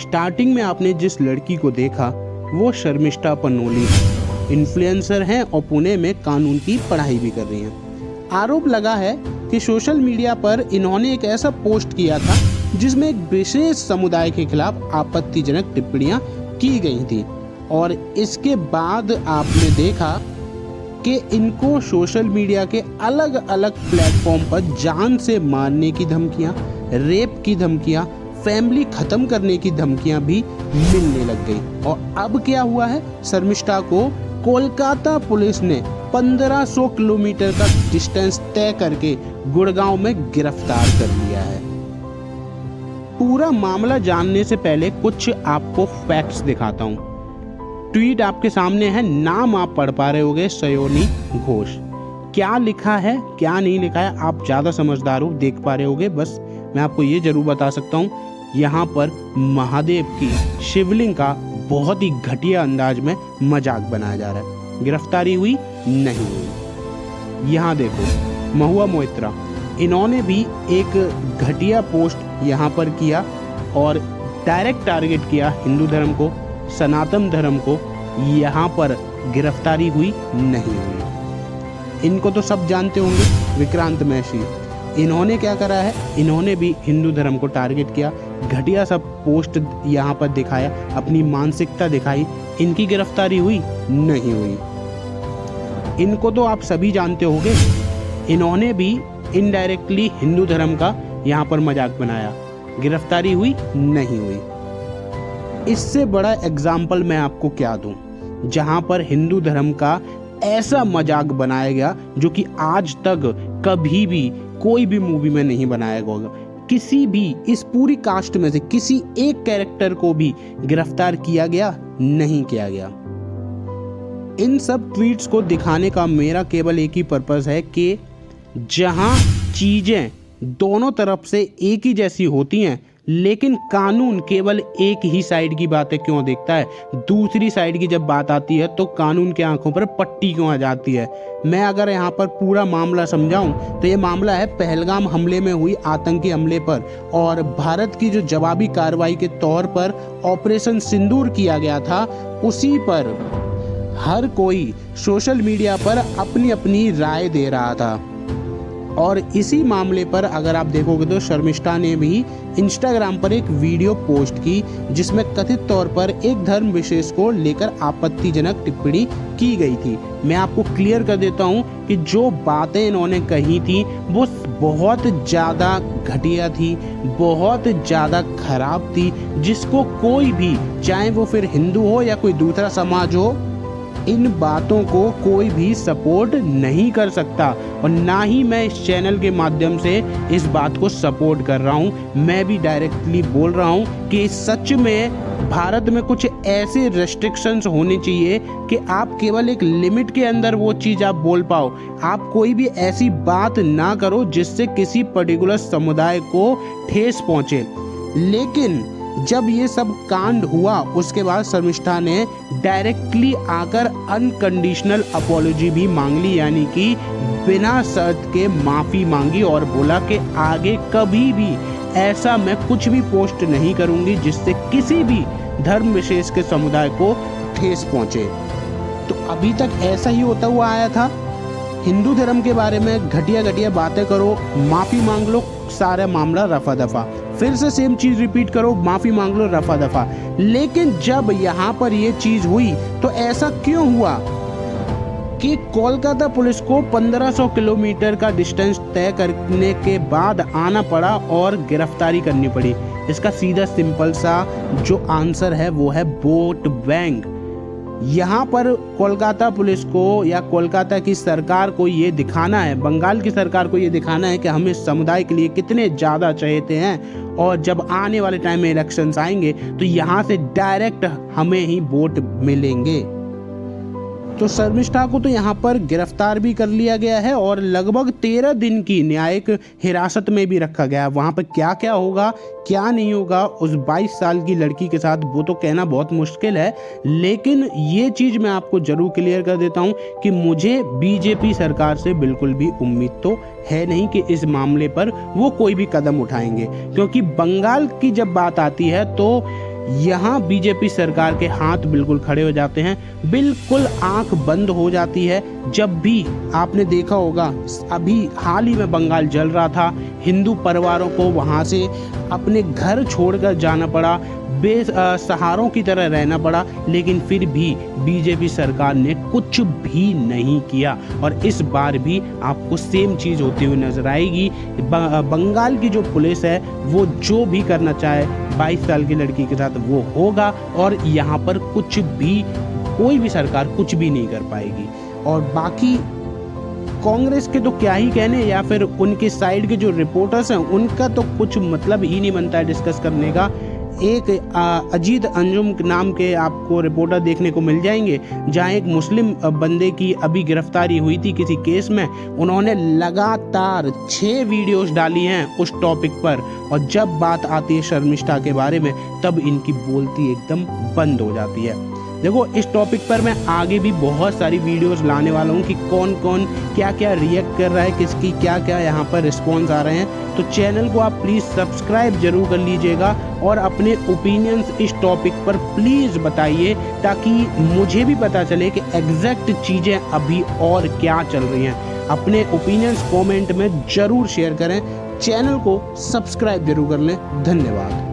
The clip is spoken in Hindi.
स्टार्टिंग में आपने जिस लड़की को देखा वो शर्मिष्ठा पनोली इन्फ्लुएंसर हैं और पुणे में कानून की पढ़ाई भी कर रही हैं। आरोप लगा है कि सोशल मीडिया पर इन्होंने एक ऐसा पोस्ट किया था जिसमें एक विशेष समुदाय के खिलाफ आपत्तिजनक टिप्पणियां की गई थी और इसके बाद आपने देखा कि इनको सोशल मीडिया के अलग अलग प्लेटफॉर्म पर जान से मारने की धमकियां, रेप की धमकियां, फैमिली खत्म करने की धमकियां भी मिलने लग गई। और अब क्या हुआ है, शर्मिष्ठा को कोलकाता पुलिस ने 1500 किलोमीटर का डिस्टेंस तय करके गुड़गांव में गिरफ्तार कर लिया है। पूरा मामला जानने से पहले कुछ आपको फैक्ट्स दिखाता हूँ। ट्वीट आपके सामने है, नाम आप पढ़ पा रहे होगे, सयोनी घोष। क्या लिखा है क्या नहीं लिखा है आप ज़्यादा समझदार हो, देख पा रहे होगे। बस मैं आपको ये जरूर बता सकता हूँ, यहाँ पर महादेव की शिवलिंग का बहुत ही घटिया अंदाज में मजाक बनाया जा रहा है। गिरफ्तारी हुई नहीं हुई। यहाँ देखो, महुआ मोइत्रा, इन्होंने भी एक घटिया पोस्ट यहाँ पर किया और डायरेक्ट टारगेट किया हिंदू धर्म को, सनातन धर्म को। यहाँ पर गिरफ्तारी हुई नहीं हुई। इनको तो सब जानते होंगे, विक्रांत मैसी। इन्होंने क्या करा है, इन्होंने भी हिंदू धर्म को टारगेट किया, घटिया सा पोस्ट यहाँ पर दिखाया, अपनी मानसिकता दिखाई। इनकी गिरफ्तारी हुई नहीं हुई। इनको तो आप सभी जानते होंगे, इन्होंने भी इनडायरेक्टली हिंदू धर्म का यहाँ पर मजाक बनाया, गिरफ्तारी हुई नहीं हुई। इससे बड़ा एग्जाम्पल मैं आपको क्या दूं, जहाँ पर हिंदू धर्म का ऐसा मजाक बनाया गया जो कि आज तक कभी भी कोई भी मूवी में नहीं बनाया गया। किसी भी इस पूरी कास्ट में से किसी एक कैरेक्टर को भी गिरफ्तार किया गया नहीं किया गया। इन सब ट्वीट्स को दिखाने का मेरा केवल एक ही पर्पस है कि जहां चीजें दोनों तरफ से एक ही जैसी होती हैं, लेकिन कानून केवल एक ही साइड की बातें क्यों देखता है, दूसरी साइड की जब बात आती है तो कानून के आंखों पर पट्टी क्यों आ जाती है। मैं अगर यहाँ पर पूरा मामला समझाऊं तो ये मामला है पहलगाम हमले में हुई आतंकी हमले पर, और भारत की जो जवाबी कार्रवाई के तौर पर ऑपरेशन सिंदूर किया गया था, उसी पर हर कोई सोशल मीडिया पर अपनी अपनी राय दे रहा था। और इसी मामले पर अगर आप देखोगे तो शर्मिष्ठा ने भी इंस्टाग्राम पर एक वीडियो पोस्ट की जिसमें कथित तौर पर एक धर्म विशेष को लेकर आपत्तिजनक टिप्पणी की गई थी। मैं आपको क्लियर कर देता हूं कि जो बातें इन्होंने कही थी वो बहुत ज़्यादा घटिया थी, बहुत ज़्यादा खराब थी, जिसको कोई भी, चाहे वो फिर हिंदू हो या कोई दूसरा समाज हो, इन बातों को कोई भी सपोर्ट नहीं कर सकता। और ना ही मैं इस चैनल के माध्यम से इस बात को सपोर्ट कर रहा हूं। मैं भी डायरेक्टली बोल रहा हूं कि सच में भारत में कुछ ऐसे रेस्ट्रिक्शंस होने चाहिए कि आप केवल एक लिमिट के अंदर वो चीज़ आप बोल पाओ। आप कोई भी ऐसी बात ना करो जिससे किसी पर्टिकुलर समुदाय को ठेस पहुंचे। लेकिन जब ये सब कांड हुआ उसके बाद शर्मिष्ठा ने डायरेक्टली आकर अनकंडीशनल अपॉलॉजी भी मांग ली, यानी कि बिना शर्त के माफ़ी मांगी और बोला कि आगे कभी भी ऐसा मैं कुछ भी पोस्ट नहीं करूंगी जिससे किसी भी धर्म विशेष के समुदाय को ठेस पहुंचे। तो अभी तक ऐसा ही होता हुआ आया था, हिंदू धर्म के बारे में घटिया घटिया बातें करो, माफ़ी मांग लो, सारा मामला रफा दफा, फिर से सेम चीज़ रिपीट करो, माफ़ी मांग लो, रफा दफा। लेकिन जब यहाँ पर ये चीज़ हुई तो ऐसा क्यों हुआ कि कोलकाता पुलिस को 1500 किलोमीटर का डिस्टेंस तय करने के बाद आना पड़ा और गिरफ्तारी करनी पड़ी। इसका सीधा सिंपल सा जो आंसर है वो है वोट बैंक। यहाँ पर कोलकाता पुलिस को या कोलकाता की सरकार को ये दिखाना है, बंगाल की सरकार को ये दिखाना है कि हम इस समुदाय के लिए कितने ज़्यादा चहेते हैं, और जब आने वाले टाइम में इलेक्शंस आएंगे तो यहाँ से डायरेक्ट हमें ही वोट मिलेंगे। तो शर्मिष्ठा को तो यहाँ पर गिरफ्तार भी कर लिया गया है और लगभग 13 दिन की न्यायिक हिरासत में भी रखा गया है। वहाँ पर क्या क्या होगा क्या नहीं होगा उस 22 साल की लड़की के साथ वो तो कहना बहुत मुश्किल है, लेकिन ये चीज़ मैं आपको ज़रूर क्लियर कर देता हूँ कि मुझे बीजेपी सरकार से बिल्कुल भी उम्मीद तो है नहीं कि इस मामले पर वो कोई भी कदम उठाएंगे, क्योंकि बंगाल की जब बात आती है तो यहाँ बीजेपी सरकार के हाथ बिल्कुल खड़े हो जाते हैं, बिल्कुल आंख बंद हो जाती है। जब भी आपने देखा होगा, अभी हाल ही में बंगाल जल रहा था, हिंदू परिवारों को वहाँ से अपने घर छोड़कर जाना पड़ा, बेसहारों की तरह रहना पड़ा, लेकिन फिर भी बीजेपी सरकार ने कुछ भी नहीं किया। और इस बार भी आपको सेम चीज़ होती हुई नजर आएगी। बंगाल की जो पुलिस है वो जो भी करना चाहे 22 साल की लड़की के साथ वो होगा, और यहाँ पर कुछ भी, कोई भी सरकार कुछ भी नहीं कर पाएगी। और बाकी कांग्रेस के तो क्या ही कहने, या फिर उनके साइड के जो रिपोर्टर्स हैं उनका तो कुछ मतलब ही नहीं बनता है डिस्कस करने का। एक अजीत अंजुम नाम के आपको रिपोर्टर देखने को मिल जाएंगे, जहां एक मुस्लिम बंदे की अभी गिरफ्तारी हुई थी किसी केस में। उन्होंने लगातार 6 वीडियोस डाली हैं उस टॉपिक पर, और जब बात आती है शर्मिष्ठा के बारे में तब इनकी बोलती एकदम बंद हो जाती है। देखो, इस टॉपिक पर मैं आगे भी बहुत सारी वीडियोस लाने वाला हूँ कि कौन कौन क्या क्या रिएक्ट कर रहा है, किसकी क्या क्या यहाँ पर रिस्पॉन्स आ रहे हैं। तो चैनल को आप प्लीज़ सब्सक्राइब जरूर कर लीजिएगा और अपने ओपिनियंस इस टॉपिक पर प्लीज़ बताइए, ताकि मुझे भी पता चले कि एग्जैक्ट चीज़ें अभी और क्या चल रही हैं। अपने ओपिनियंस कॉमेंट में ज़रूर शेयर करें, चैनल को सब्सक्राइब जरूर कर लें। धन्यवाद।